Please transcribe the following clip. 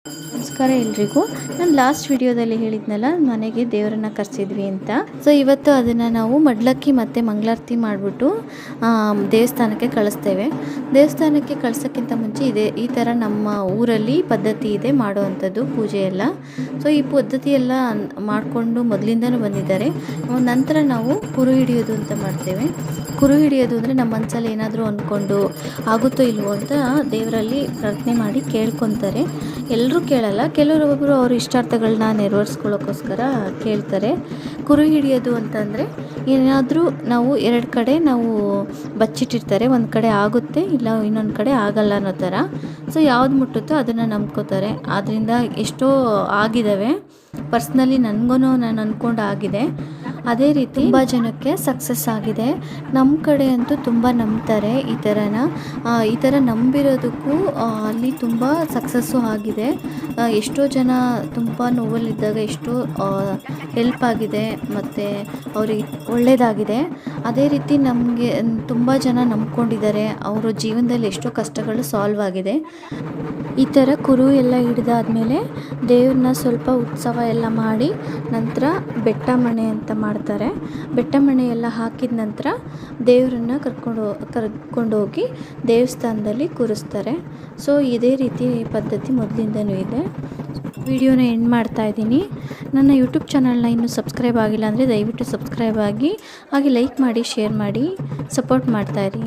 ನಮಸ್ಕಾರ ಎಲ್ರಿಗೂ. ನಾನು ಲಾಸ್ಟ್ ವಿಡಿಯೋದಲ್ಲಿ ಹೇಳಿದ್ನಲ್ಲ ಮನೆಗೆ ದೇವರನ್ನ ಕರೆಸಿದ್ವಿ ಅಂತ. ಸೊ ಇವತ್ತು ಅದನ್ನು ನಾವು ಮಡ್ಲಕ್ಕಿ ಮತ್ತು ಮಂಗಳಾರತಿ ಮಾಡಿಬಿಟ್ಟು ದೇವಸ್ಥಾನಕ್ಕೆ ಕಳಿಸ್ತೇವೆ. ದೇವಸ್ಥಾನಕ್ಕೆ ಕಳ್ಸೋಕ್ಕಿಂತ ಮುಂಚೆ ಈ ಥರ ನಮ್ಮ ಊರಲ್ಲಿ ಪದ್ಧತಿ ಇದೆ ಮಾಡುವಂಥದ್ದು ಪೂಜೆ ಎಲ್ಲ. ಸೊ ಈ ಪದ್ಧತಿ ಎಲ್ಲ ಮಾಡಿಕೊಂಡು ಮೊದಲಿಂದನೂ ಬಂದಿದ್ದಾರೆ. ನಂತರ ನಾವು ಕುರು ಹಿಡಿಯೋದು ಅಂತ ಮಾಡ್ತೇವೆ. ಕುರು ಹಿಡಿಯೋದು ಅಂದರೆ ನಮ್ಮ ಮನಸ್ಸಲ್ಲಿ ಏನಾದರೂ ಅಂದ್ಕೊಂಡು ಆಗುತ್ತೋ ಇಲ್ವೋ ಅಂತ ದೇವರಲ್ಲಿ ಪ್ರಾರ್ಥನೆ ಮಾಡಿ ಕೇಳ್ಕೊತಾರೆ. ಎಲ್ಲರೂ ಕೇಳಲ್ಲ, ಕೆಲವರೊಬ್ಬರು ಅವ್ರ ಇಷ್ಟಾರ್ಥಗಳನ್ನ ನೆರವೇರಿಸ್ಕೊಳ್ಳೋಕ್ಕೋಸ್ಕರ ಕೇಳ್ತಾರೆ. ಕುರು ಹಿಡಿಯೋದು ಅಂತಂದರೆ ಏನಾದರೂ ನಾವು ಎರಡು ಕಡೆ ನಾವು ಬಚ್ಚಿಟ್ಟಿರ್ತಾರೆ, ಒಂದು ಕಡೆ ಆಗುತ್ತೆ ಇಲ್ಲ ಇನ್ನೊಂದು ಕಡೆ ಆಗಲ್ಲ ಅನ್ನೋ ಥರ. ಸೊ ಯಾವ್ದು ಮುಟ್ಟುತ್ತೋ ಅದನ್ನು ನಂಬ್ಕೋತಾರೆ. ಆದ್ದರಿಂದ ಎಷ್ಟೋ ಆಗಿದ್ದಾವೆ. ಪರ್ಸ್ನಲಿ ನನಗೂ ನಾನು ಅಂದ್ಕೊಂಡು ಆಗಿದೆ. ಅದೇ ರೀತಿ ತುಂಬ ಜನಕ್ಕೆ ಸಕ್ಸಸ್ ಆಗಿದೆ. ನಮ್ಮ ಕಡೆ ಅಂತೂ ತುಂಬ ನಂಬ್ತಾರೆ ಈ ಥರ ನಂಬಿರೋದಕ್ಕೂ ಅಲ್ಲಿ ತುಂಬ ಸಕ್ಸಸ್ಸು ಆಗಿದೆ. ಎಷ್ಟೋ ಜನ ತುಂಬ ನೋವಲ್ಲಿದ್ದಾಗ ಎಷ್ಟೋ ಹೆಲ್ಪ್ ಆಗಿದೆ ಮತ್ತು ಅವ್ರಿಗೆ ಒಳ್ಳೆಯದಾಗಿದೆ. ಅದೇ ರೀತಿ ನಮಗೆ ತುಂಬ ಜನ ನಂಬ್ಕೊಂಡಿದ್ದಾರೆ, ಅವರ ಜೀವನದಲ್ಲಿ ಎಷ್ಟೋ ಕಷ್ಟಗಳು ಸಾಲ್ವ್ ಆಗಿದೆ. ಈ ಥರ ಕುರು ಎಲ್ಲ ಹಿಡಿದಾದ್ಮೇಲೆ ದೇವ್ರನ್ನ ಸ್ವಲ್ಪ ಉತ್ಸವ ಎಲ್ಲ ಮಾಡಿ ನಂತರ ಬೆಟ್ಟ ಮಣೆ ಅಂತ ಮಾಡ್ತಾರೆ. ಬೆಟ್ಟ ಮಣೆ ಎಲ್ಲ ಹಾಕಿದ ನಂತರ ದೇವರನ್ನ ಕರ್ಕೊಂಡೋಗಿ ದೇವಸ್ಥಾನದಲ್ಲಿ ಕೂರಿಸ್ತಾರೆ. ಸೊ ಇದೇ ರೀತಿ ಪದ್ಧತಿ ಮೊದಲಿಂದನೂ ಇದೆ. ವಿಡಿಯೋನ ಎಂಡ್ ಮಾಡ್ತಾ ಇದ್ದೀನಿ. ನನ್ನ ಯೂಟ್ಯೂಬ್ ಚಾನಲ್ನ ಇನ್ನೂ ಸಬ್ಸ್ಕ್ರೈಬ್ ಆಗಿಲ್ಲ ಅಂದರೆ ದಯವಿಟ್ಟು ಸಬ್ಸ್ಕ್ರೈಬ್ ಆಗಿ, ಹಾಗೆ ಲೈಕ್ ಮಾಡಿ, ಶೇರ್ ಮಾಡಿ, ಸಪೋರ್ಟ್ ಮಾಡ್ತಾಯಿರಿ.